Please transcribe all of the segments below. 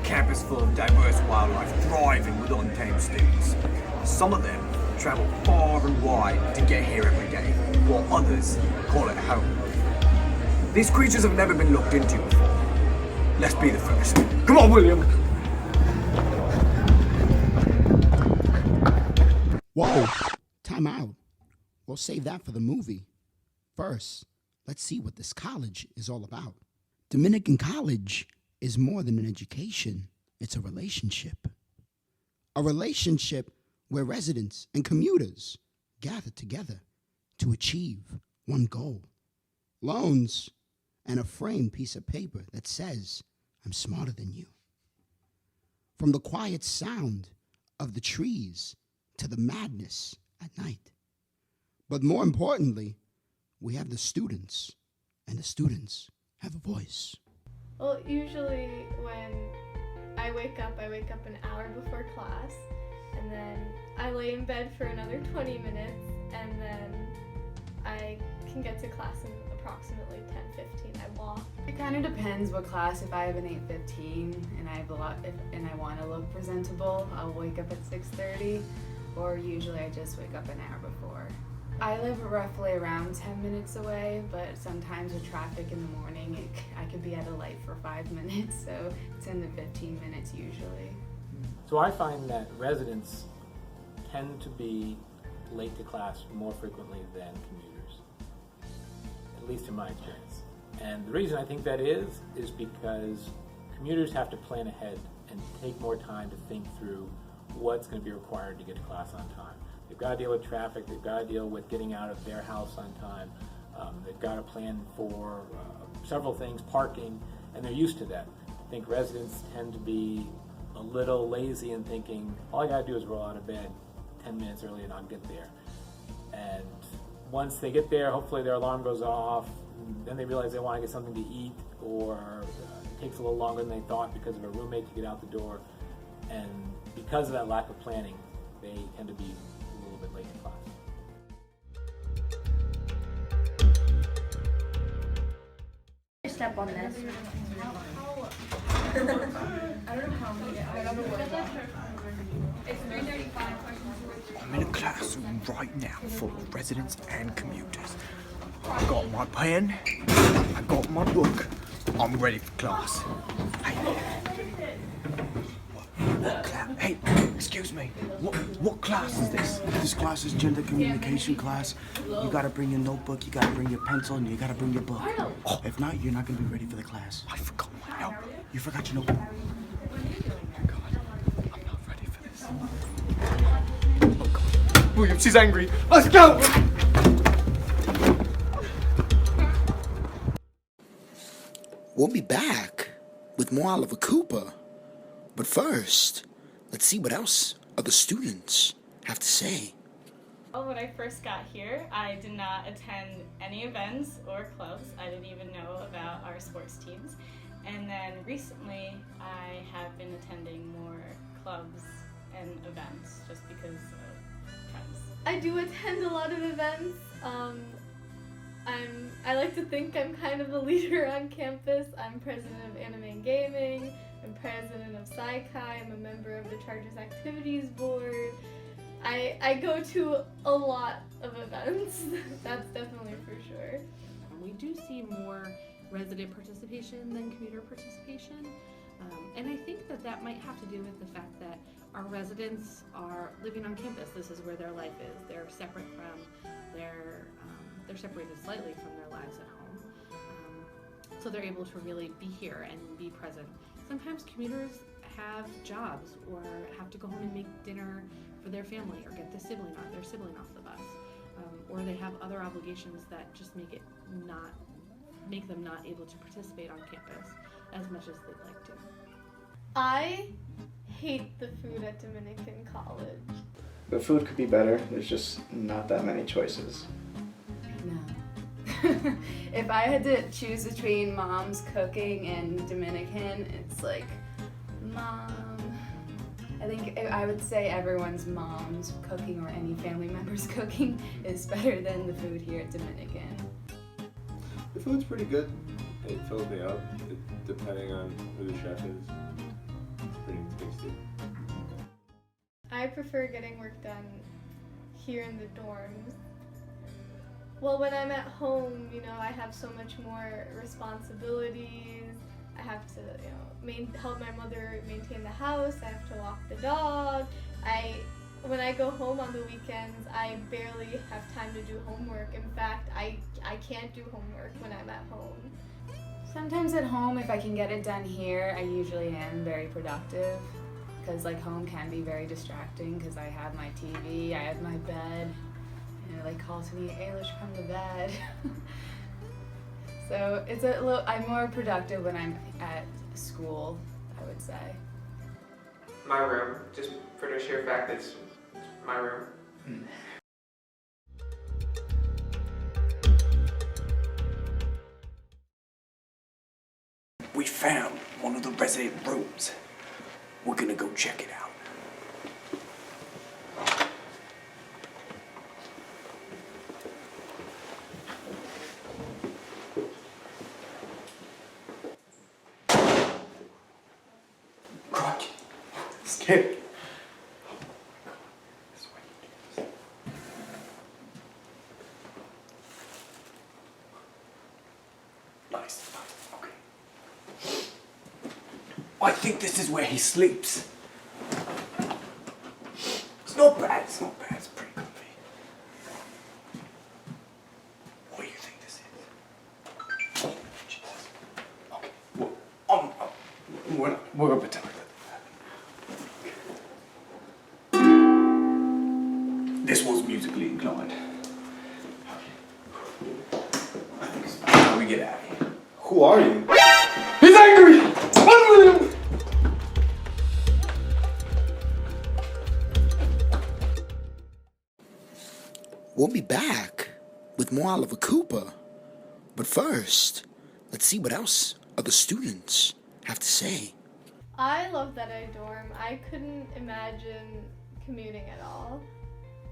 campus full of diverse wildlife thriving with untamed students. Some of them travel far and wide to get here every day, while others call it home. These creatures have never been looked into before. Let's be the first. Come on, William! Whoa, time out. We'll save that for the movie. First, let's see what this college is all about. Dominican College is more than an education. It's a relationship. A relationship where residents and commuters gather together to achieve one goal. Loans and a framed piece of paper that says, I'm smarter than you. From the quiet sound of the trees to the madness at night. But more importantly, we have the students, and the students have a voice. Well, usually when I wake up an hour before class, and then I lay in bed for another 20 minutes, and then I can get to class in approximately 10:15. I walk. It kind of depends what class. If I have an 8:15 and I want to look presentable, I'll wake up at 6:30, or usually I just wake up an hour before. I live roughly around 10 minutes away, but sometimes with traffic in the morning, I could be at a light for 5 minutes, so 10 to 15 minutes usually. So I find that residents tend to be late to class more frequently than commuters, at least in my experience. And the reason I think that is because commuters have to plan ahead and take more time to think through what's going to be required to get to class on time. They've got to deal with traffic, they've got to deal with getting out of their house on time, they've got to plan for several things, parking, and they're used to that. I think residents tend to be a little lazy in thinking, all I got to do is roll out of bed 10 minutes early and I'll get there. And once they get there, hopefully their alarm goes off, then they realize they want to get something to eat, or it takes a little longer than they thought because of a roommate to get out the door. And because of that lack of planning, they tend to be a little bit late to class. Step on this. I don't know how many. I don't know what it is. It's 3:35. I'm in a classroom right now full of residents and commuters. I've got my pen, I've got my book, I'm ready for class. Hey, excuse me, what class is this? This class is gender communication class. You gotta bring your notebook, you gotta bring your pencil, and you gotta bring your book. Oh. If not, you're not gonna be ready for the class. I forgot my notebook. You forgot your notebook. God, I'm not ready for this. Oh God, William, she's angry. Let's go! We'll be back with more Oliver Cooper. But first, let's see what else other students have to say. Well, when I first got here, I did not attend any events or clubs. I didn't even know about our sports teams. And then recently, I have been attending more clubs and events just because of friends. I do attend a lot of events. I like to think I'm kind of a leader on campus. I'm president of Anime and Gaming. I'm president of Sci-Chi. I'm a member of the Chargers Activities Board. I go to a lot of events. That's definitely for sure. We do see more resident participation than commuter participation. And I think that might have to do with the fact that our residents are living on campus. This is where their life is. They're separate from they're separated slightly from their lives at home. So they're able to really be here and be present. Sometimes commuters have jobs or have to go home and make dinner for their family or get their sibling off the bus. Or they have other obligations that just make them not able to participate on campus as much as they'd like to. I hate the food at Dominican College. The food could be better, there's just not that many choices. No. If I had to choose between mom's cooking and Dominican, it's like, mom. I think I would say everyone's mom's cooking or any family member's cooking is better than the food here at Dominican. The food's pretty good. It fills me up, depending on who the chef is. clean space too. I prefer getting work done here in the dorms. Well, when I'm at home, I have so much more responsibilities. I have to, help my mother maintain the house. I have to walk the dog. When I go home on the weekends, I barely have time to do homework. In fact, I can't do homework when I'm at home. Sometimes at home, if I can get it done here, I usually am very productive. Because home can be very distracting because I have my TV, I have my bed, and it calls me, Aylish, come to bed. So it's I'm more productive when I'm at school, I would say. My room, just for the sheer fact that it's my room. We found one of the resident rooms. We're gonna go check it out. Crikey, scared. Nice, okay. I think this is where he sleeps. It's not bad, it's pretty comfy. What do you think this is? Oh, Jesus. Okay, well, we're gonna pretend like that. This was musically inclined. I think it's time we get out of here. Who are you? He's angry! Run with him! We'll be back with more Oliver Cooper. But first, let's see what else other students have to say. I love that I dorm. I couldn't imagine commuting at all.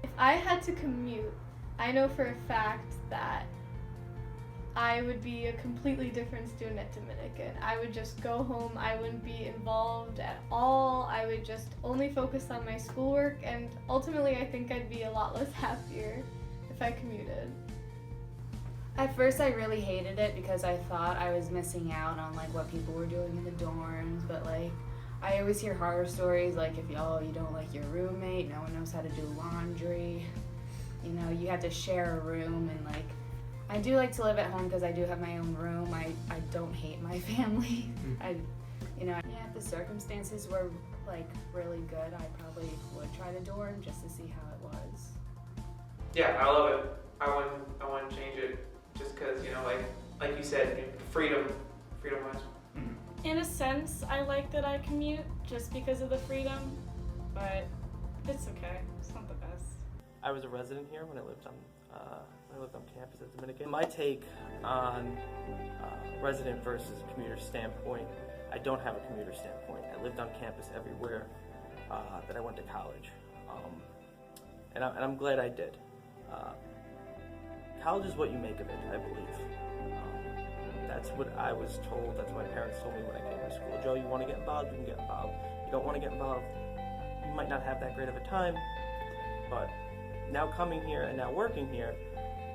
If I had to commute, I know for a fact that I would be a completely different student at Dominican. I would just go home, I wouldn't be involved at all. I would just only focus on my schoolwork, and ultimately I think I'd be a lot less happier if I commuted. At first I really hated it because I thought I was missing out on what people were doing in the dorms, but I always hear horror stories if you don't like your roommate, no one knows how to do laundry, you have to share a room, and I do like to live at home because I do have my own room. I don't hate my family. If the circumstances were really good, I probably would try to dorm just to see how it was. Yeah, I love it. I want to change it just because, like you said, freedom-wise. In a sense, I like that I commute just because of the freedom, but it's okay. It's not the best. I was a resident here when I lived on campus at Dominican. My take on resident versus commuter standpoint, I don't have a commuter standpoint. I lived on campus everywhere that I went to college, and I'm glad I did. College is what you make of it, I believe. That's what I was told. That's what my parents told me when I came to school. Joe, you want to get involved, you can get involved. You don't want to get involved, you might not have that great of a time. But now coming here and now working here,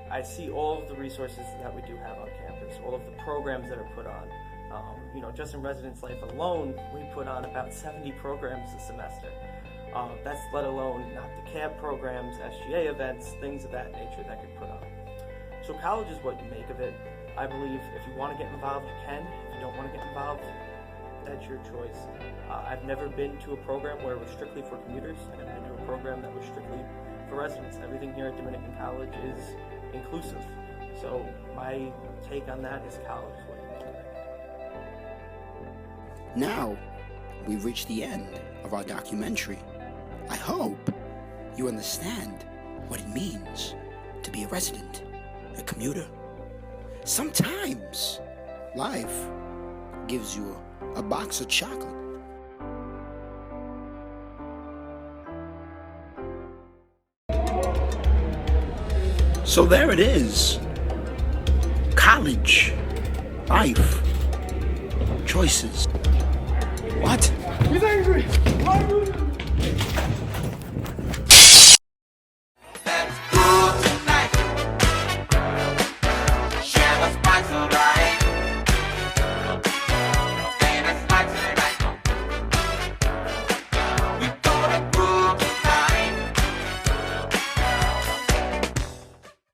I see all of the resources that we do have on campus, all of the programs that are put on. Just in residence life alone, we put on about 70 programs a semester. That's let alone not the CAB programs, SGA events, things of that nature that get put on. So college is what you make of it. I believe if you want to get involved, you can. If you don't want to get involved, that's your choice. I've never been to a program where it was strictly for commuters. I've never been to a program that was strictly for residents. Everything here at Dominican College is inclusive. So my take on that is college is what you make of it. Now, we've reached the end of our documentary. I hope you understand what it means to be a resident, a commuter. Sometimes life gives you a box of chocolate. So there it is. College, life, choices. What? He's angry!